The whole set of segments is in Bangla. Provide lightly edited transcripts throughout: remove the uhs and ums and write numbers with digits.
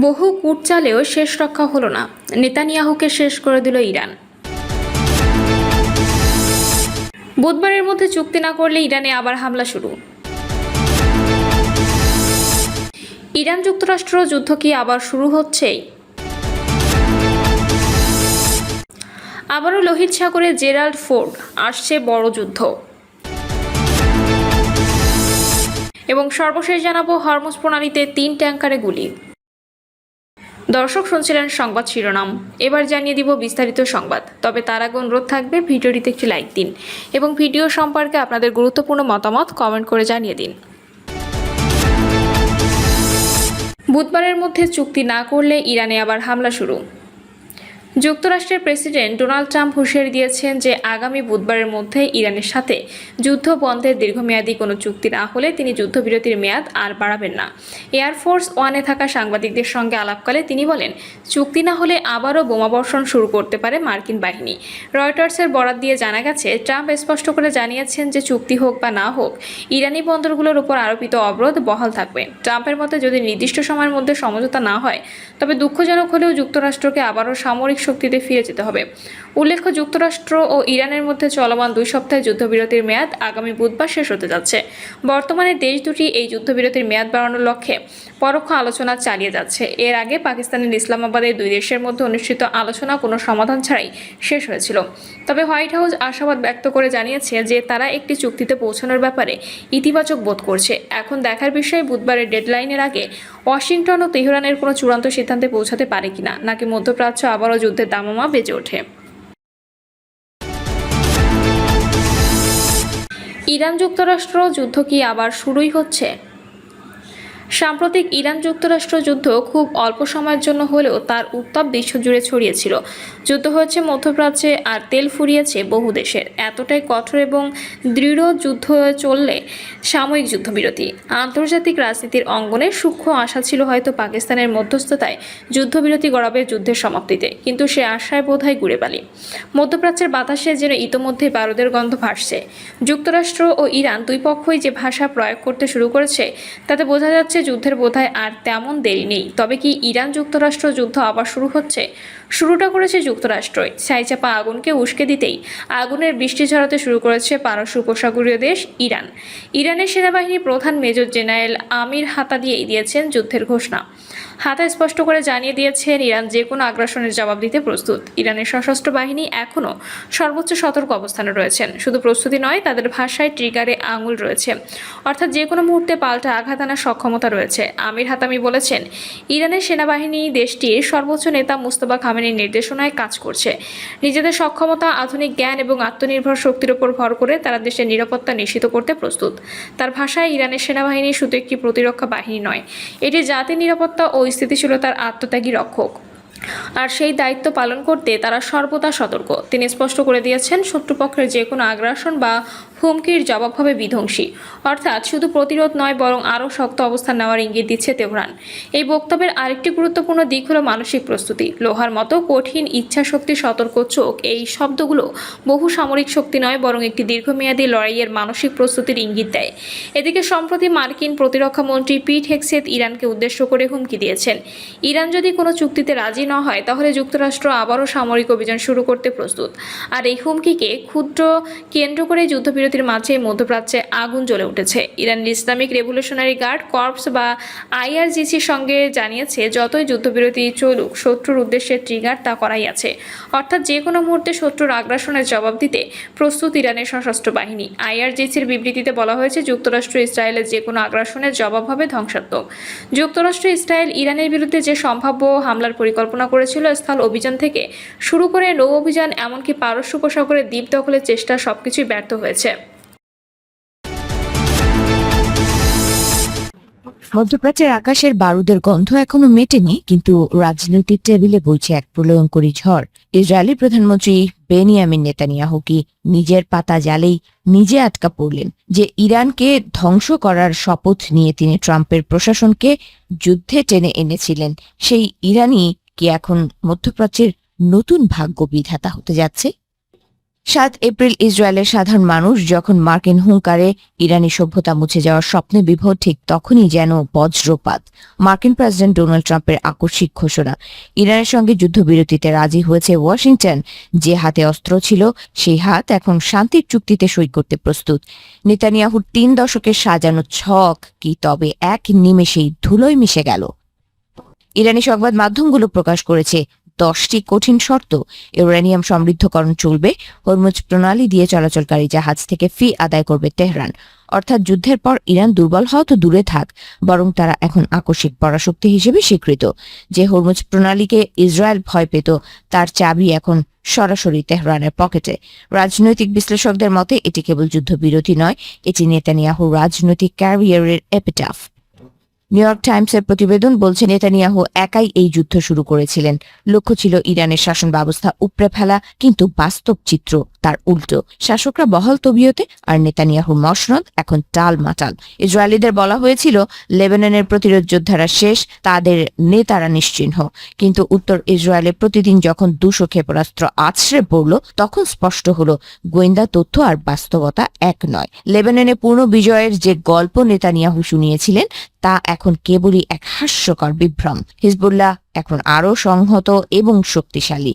বহু কূট চালেও শেষ রক্ষা হলো না, নেতানিয়াহুকে শেষ করে দিল ইরান। বুধবারের মধ্যে চুক্তি না করলে ইরানে আবার হামলা শুরু। ইরান যুক্তরাষ্ট্র যুদ্ধ কি আবার শুরু হচ্ছে? আবারও লোহিত সাগরে জেরাল্ড ফোর্ড, আসছে বড় যুদ্ধ। এবং সর্বশেষ জানাবো হরমুজ প্রণালীতে 3 ট্যাঙ্কারে গুলি। দর্শক শুনছিলেন সংবাদ শিরোনাম, এবার জানিয়ে দিব বিস্তারিত সংবাদ। তবে তার আগে অনুরোধ থাকবে ভিডিওটিতে একটি লাইক দিন এবং ভিডিও সম্পর্কে আপনাদের গুরুত্বপূর্ণ মতামত কমেন্ট করে জানিয়ে দিন। বুধবারের মধ্যে চুক্তি না করলে ইরানে আবার হামলা শুরু। যুক্তরাষ্ট্রের প্রেসিডেন্ট ডোনাল্ড ট্রাম্প হুঁশিয়ারি দিয়েছেন যে আগামী বুধবারের মধ্যে ইরানের সাথে যুদ্ধ বন্ধের দীর্ঘমেয়াদী কোনো চুক্তি না হলে তিনি যুদ্ধবিরতির মেয়াদ আর বাড়াবেন না। এয়ারফোর্স ওয়ানে থাকা সাংবাদিকদের সঙ্গে আলাপকালে তিনি বলেন, চুক্তি না হলে আবারও বোমাবর্ষণ শুরু করতে পারে মার্কিন বাহিনী। রয়টার্সের বরাত দিয়ে জানা গেছে, ট্রাম্প স্পষ্ট করে জানিয়েছেন যে চুক্তি হোক বা না হোক, ইরানি বন্দরগুলোর উপর আরোপিত অবরোধ বহাল থাকবে। ট্রাম্পের মতে যদি নির্দিষ্ট সময়ের মধ্যে সমঝোতা না হয়, তবে দুঃখজনক হলেও যুক্তরাষ্ট্রকে আবারও সামরিক শক্তিতে ফিরে যেতে হবে। উল্লেখ্য, যুক্তরাষ্ট্র ও ইরানের মধ্যে চলমান 2 সপ্তাহের যুদ্ধবিরতির মেয়াদ আগামী বুধবার শেষ হতে যাচ্ছে। বর্তমানে দেশ দুটি এই যুদ্ধবিরতির মেয়াদ বাড়ানোর লক্ষ্যে পরোক্ষ আলোচনা চালিয়ে যাচ্ছে। এর আগে পাকিস্তানের ইসলামাবাদে 2 দেশের মধ্যে অনুষ্ঠিত আলোচনা কোনো সমাধান ছাড়াই শেষ হয়েছিল। তবে হোয়াইট হাউস আশাবাদ ব্যক্ত করে জানিয়েছে যে তারা একটি চুক্তিতে পৌঁছানোর ব্যাপারে ইতিবাচক বোধ করছে। এখন দেখার বিষয় বুধবারের ডেডলাইনের আগে ওয়াশিংটন ও তেহরানের কোনো চূড়ান্ত সিদ্ধান্তে পৌঁছাতে পারে কিনা, নাকি মধ্যপ্রাচ্য আবারও যুদ্ধের দামামা বেজে ওঠে। ইরান যুক্তরাষ্ট্র যুদ্ধ কি আবার শুরুই হচ্ছে? সাম্প্রতিক ইরান যুক্তরাষ্ট্র যুদ্ধ খুব অল্প সময়ের জন্য হলেও তার উত্তাপ বিশ্বজুড়ে ছড়িয়েছিল। যুদ্ধ হয়েছে মধ্যপ্রাচ্যে আর তেল ফুরিয়েছে বহু দেশের। এতটাই কঠোর এবং দৃঢ় যুদ্ধ চললে সাময়িক যুদ্ধবিরতি। আন্তর্জাতিক রাজনীতির অঙ্গনে সূক্ষ্ম আশা ছিল হয়তো পাকিস্তানের মধ্যস্থতায় যুদ্ধবিরতি গড়াবে যুদ্ধের সমাপ্তিতে, কিন্তু সে আশায় বোধহয় ঘুরে বালি। মধ্যপ্রাচ্যের বাতাসে যেন ইতোমধ্যে বারুদের গন্ধ ভাসছে। যুক্তরাষ্ট্র ও ইরান 2 পক্ষই যে ভাষা প্রয়োগ করতে শুরু করেছে, তাতে বোঝা যাচ্ছে যুদ্ধের বোধহয় আর তেমন দেরি নেই। তবে কি ইরান যুক্তরাষ্ট্র যুদ্ধ আবার শুরু হচ্ছে? শুরুটা করেছে যুক্তরাষ্ট্রই। ছাইচাপা আগুনকে উস্কে দিতেই আগুনের বৃষ্টি ঝরাতে শুরু করেছে পারস্য উপসাগরীয় দেশ ইরান। ইরানের সেনাবাহিনীর প্রধান মেজর জেনারেল আমির হাতাদিয়েই দিয়েছেন যুদ্ধের ঘোষণা। হাতা স্পষ্ট করে জানিয়ে দিয়েছেন, ইরান যে কোনো আগ্রাসনের জবাব দিতে প্রস্তুত। ইরানের সশস্ত্র বাহিনী এখনও সর্বোচ্চ সতর্ক অবস্থানে রয়েছেন। শুধু প্রস্তুতি নয়, তাদের ভাষায় ট্রিগারে আঙুল রয়েছে, অর্থাৎ যে কোনো মুহূর্তে পাল্টা আঘাত আনার সক্ষমতা রয়েছে। আমির হাতামি বলেছেন, ইরানের সেনাবাহিনী দেশটির সর্বোচ্চ নেতা মুস্তফা খামেনির নির্দেশনায় কাজ করছে। নিজেদের সক্ষমতা, আধুনিক জ্ঞান এবং আত্মনির্ভর শক্তির উপর ভর করে তারা দেশের নিরাপত্তা নিশ্চিত করতে প্রস্তুত। তার ভাষায়, ইরানের সেনাবাহিনী শুধু একটি প্রতিরক্ষা বাহিনী নয়, এটি জাতির নিরাপত্তা ও স্থিতিশীলতার আত্মত্যাগী রক্ষক। আর সেই দায়িত্ব পালন করতে তারা সর্বদা সতর্ক। তিনি স্পষ্ট করে দিয়েছেন, শত্রুপক্ষের যে কোনো আগ্রাসন বা হুমকির জবাব হবে বিধ্বংসী। অর্থাৎ শুধু প্রতিরোধ নয়, বরং আরও শক্ত অবস্থান নেওয়ার ইঙ্গিত দিচ্ছে তেহরান। এই বক্তব্যের আরেকটি গুরুত্বপূর্ণ দিক হলো মানসিক প্রস্তুতি। লোহার মতো কঠিন ইচ্ছাশক্তি, সতর্ক চোখ, এই শব্দগুলো বহু সামরিক শক্তি নয়, বরং একটি দীর্ঘমেয়াদী লড়াইয়ের মানসিক প্রস্তুতির ইঙ্গিত দেয়। এদিকে সম্প্রতি মার্কিন প্রতিরক্ষা মন্ত্রী পিট হেগসেথ ইরানকে উদ্দেশ্য করে হুমকি দিয়েছেন, ইরান যদি কোনো চুক্তিতে রাজি না হয়, তাহলে যুক্তরাষ্ট্র আবারও সামরিক অভিযান শুরু করতে প্রস্তুত। আর এই হুমকিকে ক্ষুদ্র কেন্দ্র করে যুদ্ধবিরতির মাঝে মধ্যপ্রাচ্যে আগুন জ্বলে উঠেছে। ইরানের ইসলামিক রেভলিউশনারি গার্ড কর্পস বা আইআরজিসির সঙ্গে জানিয়েছে, যতই যুদ্ধবিরতি চলুক, শত্রুর উদ্দেশ্যে ট্রিগার তা করাই আছে। অর্থাৎ যে কোনো মুহূর্তে শত্রুর আগ্রাসনের জবাব দিতে প্রস্তুত ইরানের সশস্ত্র বাহিনী। আইআরজিসির বিবৃতিতে বলা হয়েছে, যুক্তরাষ্ট্র ইসরায়েলের যে কোনো আগ্রাসনের জবাব হবে ধ্বংসাত্মক। যুক্তরাষ্ট্র ইসরায়েল ইরানের বিরুদ্ধে যে সম্ভাব্য হামলার পরিকল্পনা করেছিল, স্থল অভিযান থেকে শুরু করে নৌ অভিযান, এমনকি পারস্য উপসাগরের দ্বীপ দখলের চেষ্টা, সবকিছুই ব্যর্থ হয়েছে। মধ্যপ্রাচ্যের আকাশের বারুদের গন্ধ এখনো মেটেনি, কিন্তু রাজনৈতিক টেবিলে বইছে এক প্রলয়ঙ্করী ঝড়। ইসরায়েলি প্রধানমন্ত্রী বেনিয়ামিন নেতানিয়াহু কি নিজের পাতা জালেই নিজে আটকা পড়লেন যে ইরানকে ধ্বংস করার শপথ নিয়ে তিনি ট্রাম্পের প্রশাসনকে যুদ্ধে টেনে এনেছিলেন। সেই ইরানই কি এখন মধ্যপ্রাচ্যের নতুন ভাগ্য বিধাতা হতে যাচ্ছে? 7 এপ্রিল ইসরায়েলের সাধারণ মানুষ যখন মার্কিন হুঙ্কারে ইরানি সভ্যতা মুছে যাওয়ার স্বপ্নে বিভোর, ঠিক তখনই যেন বজ্রপাত। মার্কিন প্রেসিডেন্ট ডোনাল্ড ট্রাম্পের আকস্মিক ঘোষণা। ইরানের সঙ্গে যুদ্ধবিরতিতে রাজি হয়েছে ওয়াশিংটন। যে হাতে অস্ত্র ছিল সেই হাত এখন শান্তির চুক্তিতে সই করতে প্রস্তুত। নেতানিয়াহুর 3 দশকের সাজানো ছক কি তবে এক নিমেষেই ধুলোয় মিশে গেল? ইরানি সংবাদ মাধ্যমগুলো প্রকাশ করেছে 10টি কঠিন শর্ত। ইউরেনিয়াম সমৃদ্ধকরণ চলবে, হরমুজ প্রণালী দিয়ে চলাচলকারী জাহাজ থেকে ফি আদায় করবে তেহরান। অর্থাৎ যুদ্ধের পর ইরান দুর্বল হওয়া তো দূরে থাক, বরং তারা এখন আকস্মিক পরাশক্তি হিসেবে স্বীকৃত। যে হরমুজ প্রণালীকে ইসরায়েল ভয় পেত, তার চাবি এখন সরাসরি তেহরানের পকেটে। রাজনৈতিক বিশ্লেষকদের মতে এটি কেবল যুদ্ধবিরতি নয়, এটি নেতানিয়াহুর রাজনৈতিক ক্যারিয়ারের এপিটাফ। নিউ ইয়র্ক টাইমসের প্রতিবেদন বলছে নেতানিয়াহু একাই এই যুদ্ধ শুরু করেছিলেন। লক্ষ্য ছিল ইরানের শাসন ব্যবস্থা উপড়ে ফেলা, কিন্তু বাস্তব চিত্র তার উল্টো। শাসকরা বহাল তবিয়তে, আর নেতানিয়াহুর মসনদ এখন টালমাটাল। ইসরায়েলিদের বলা হয়েছিল লেবাননের প্রতিরোধ যোদ্ধারা শেষ, তাদের নেতারা নিশ্চিহ্ন। কিন্তু উত্তর ইসরায়েলে প্রতিদিন যখন 200 ক্ষেপণাস্ত্র আছড়ে পড়ল, তখন স্পষ্ট হলো গোয়েন্দা তথ্য আর বাস্তবতা এক নয়। লেবাননে পূর্ণ বিজয়ের যে গল্প নেতানিয়াহু শুনিয়েছিলেন, তা এখন কেবলই এক হাস্যকর বিভ্রম। হিজবুল্লাহ এখন আরো সংহত এবং শক্তিশালী।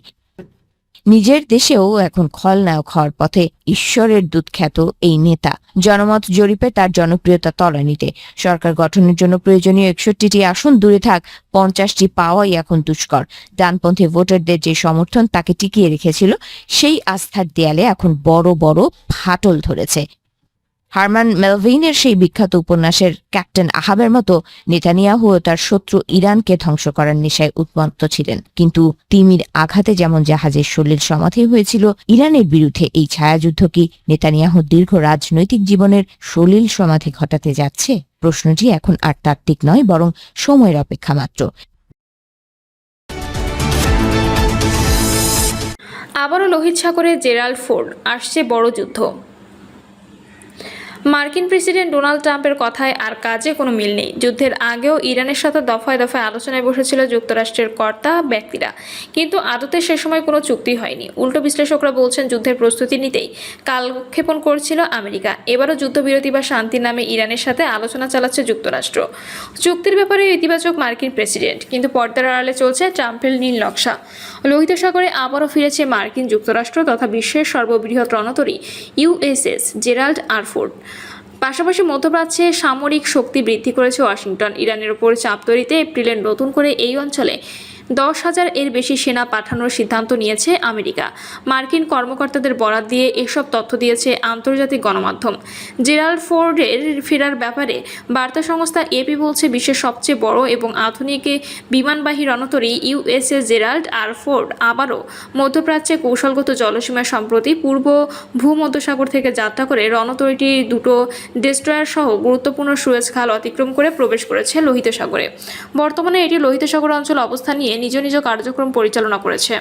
নিজের দেশেও এখন খলনায়ক হওয়ার পথে ঈশ্বরের দূতখ্যাত এই নেতা। জনমত জরিপে তার জনপ্রিয়তা তলানিতে। সরকার গঠনের জন্য প্রয়োজনীয় 61টি আসন দূরে থাক, 50টি পাওয়াই এখন দুষ্কর। ডানপন্থী ভোটারদের যে সমর্থন তাকে টিকিয়ে রেখেছিল, সেই আস্থার দেয়ালে এখন বড় বড় ফাটল ধরেছে। হারমান মেলভিনের সেই বিখ্যাত উপন্যাসের ক্যাপ্টেন আহাবের মতো নেতানিয়াহু ও তার শত্রু ইরানকে ধ্বংস করার নেশায় উন্মত্ত ছিলেন। কিন্তু তিমির আঘাতে যেমন জাহাজের সলিল সমাধি হয়েছিল, ইরানের বিরুদ্ধে এই ছায়াযুদ্ধ কি নেতানিয়াহুর দীর্ঘ রাজনৈতিক জীবনের সলিল সমাধি ঘটাতে যাচ্ছে? প্রশ্নটি এখন আর তাত্ত্বিক নয়, বরং সময়ের অপেক্ষা মাত্র। আবারও লোহিত সাগরে জেরাল্ড ফোর্ড, আসছে বড় যুদ্ধ। মার্কিন প্রেসিডেন্ট ডোনাল্ড ট্রাম্পের কথায় আর কাজে কোনো মিল নেই। যুদ্ধের আগেও ইরানের সাথে দফায় দফায় আলোচনায় বসেছিল যুক্তরাষ্ট্রের কর্তা ব্যক্তিরা, কিন্তু আদতে সে সময় কোনো চুক্তি হয়নি। উল্টো বিশ্লেষকরা বলছেন যুদ্ধের প্রস্তুতি নিতেই কালক্ষেপণ করছিল আমেরিকা। এবারও যুদ্ধবিরতি বা শান্তির নামে ইরানের সাথে আলোচনা চালাচ্ছে যুক্তরাষ্ট্র। চুক্তির ব্যাপারে ইতিবাচক মার্কিন প্রেসিডেন্ট, কিন্তু পর্দার আড়ালে চলছে ট্রাম্পের নীল নকশা। লোহিত সাগরে আবারও ফিরেছে মার্কিন যুক্তরাষ্ট্র তথা বিশ্বের সর্ববৃহৎ রণতরী ইউএসএস জেরাল্ড আর ফোর্ড। পাশাপাশি মধ্যপ্রাচ্যে সামরিক শক্তি বৃদ্ধি করেছে ওয়াশিংটন। ইরানের ওপর চাপ তৈরিতে এপ্রিলে নতুন করে এই অঞ্চলে 10,000 এর বেশি সেনা পাঠানোর সিদ্ধান্ত নিয়েছে আমেরিকা। মার্কিন কর্মকর্তাদের বরাত দিয়ে এসব তথ্য দিয়েছে আন্তর্জাতিক গণমাধ্যম। জেরাল্ড ফোর্ডের ফেরার ব্যাপারে বার্তা সংস্থা এপি বলছে, বিশ্বের সবচেয়ে বড় এবং আধুনিক বিমানবাহী রণতরী ইউএসএস জেরাল্ড আর ফোর্ড আবারও মধ্যপ্রাচ্যে কৌশলগত জলসীমা সম্প্রতি পূর্ব ভূমধ্যসাগর থেকে যাত্রা করে রণতরীটি 2টো ডেস্ট্রয়ার সহ গুরুত্বপূর্ণ সুয়েজ খাল অতিক্রম করে প্রবেশ করেছে লোহিত সাগরে। বর্তমানে এটি লোহিত সাগর অঞ্চল অবস্থান নিয়ে নিজ নিজ কার্যক্রম পরিচালনা করেছে।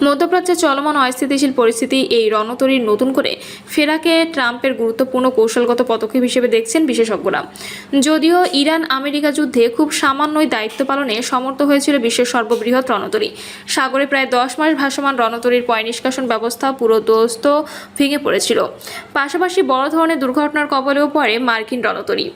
মধ্যপ্রাচ্যে চলমান অস্থিতিশীল পরিস্থিতি এই রণতরীর নতুন করে ফেরাকে ট্রাম্পের গুরুত্বপূর্ণ কৌশলগত পদক্ষেপ হিসেবে দেখছেন বিশেষজ্ঞরা। যদিও ইরান আমেরিকা যুদ্ধে খুব সামান্যই দায়িত্ব পালনে সমর্থ হয়েছিল বিশ্বের সর্ববৃহৎ রণতরী। সাগরে প্রায় 10 মাস ভাসমান রণতরীর পয় নিষ্কাশন ব্যবস্থা পুরো দোস্ত ভেঙে পড়েছিল। পাশাপাশি বড় ধরনের দুর্ঘটনার কবলেও পড়ে মার্কিন রণতরী।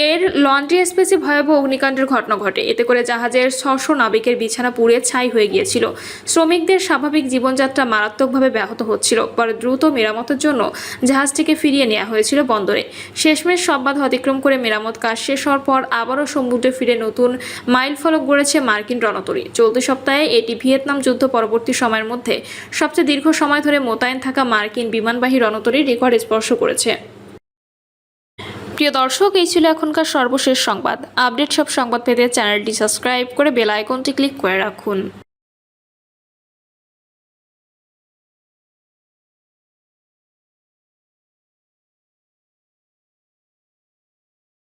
এর লন্ড্রি স্পেসে ভয়াবহ অগ্নিকাণ্ডের ঘটনা ঘটে। এতে করে জাহাজের 600 নাবিকের বিছানা পুড়ে ছাই হয়ে গিয়েছিল। শ্রমিকদের স্বাভাবিক জীবনযাত্রা মারাত্মকভাবে ব্যাহত হচ্ছিল। পরে দ্রুত মেরামতের জন্য জাহাজটিকে ফিরিয়ে নেওয়া হয়েছিল বন্দরে। শেষমেশ সব বাধা অতিক্রম করে মেরামত কাজ শেষ হওয়ার পর আবারও সমুদ্রে ফিরে নতুন মাইল ফলক গড়েছে মার্কিন রণতরী। চলতি সপ্তাহে এটি ভিয়েতনাম যুদ্ধ পরবর্তী সময়ের মধ্যে সবচেয়ে দীর্ঘ সময় ধরে মোতায়েন থাকা মার্কিন বিমানবাহী রণতরীর রেকর্ড স্পর্শ করেছে। প্রিয় দর্শক, এই ছিল এখনকার সর্বশেষ সংবাদ। আপডেট সব সংবাদ পেতে চ্যানেলটি সাবস্ক্রাইব করে বেল আইকনটি ক্লিক করে রাখুন।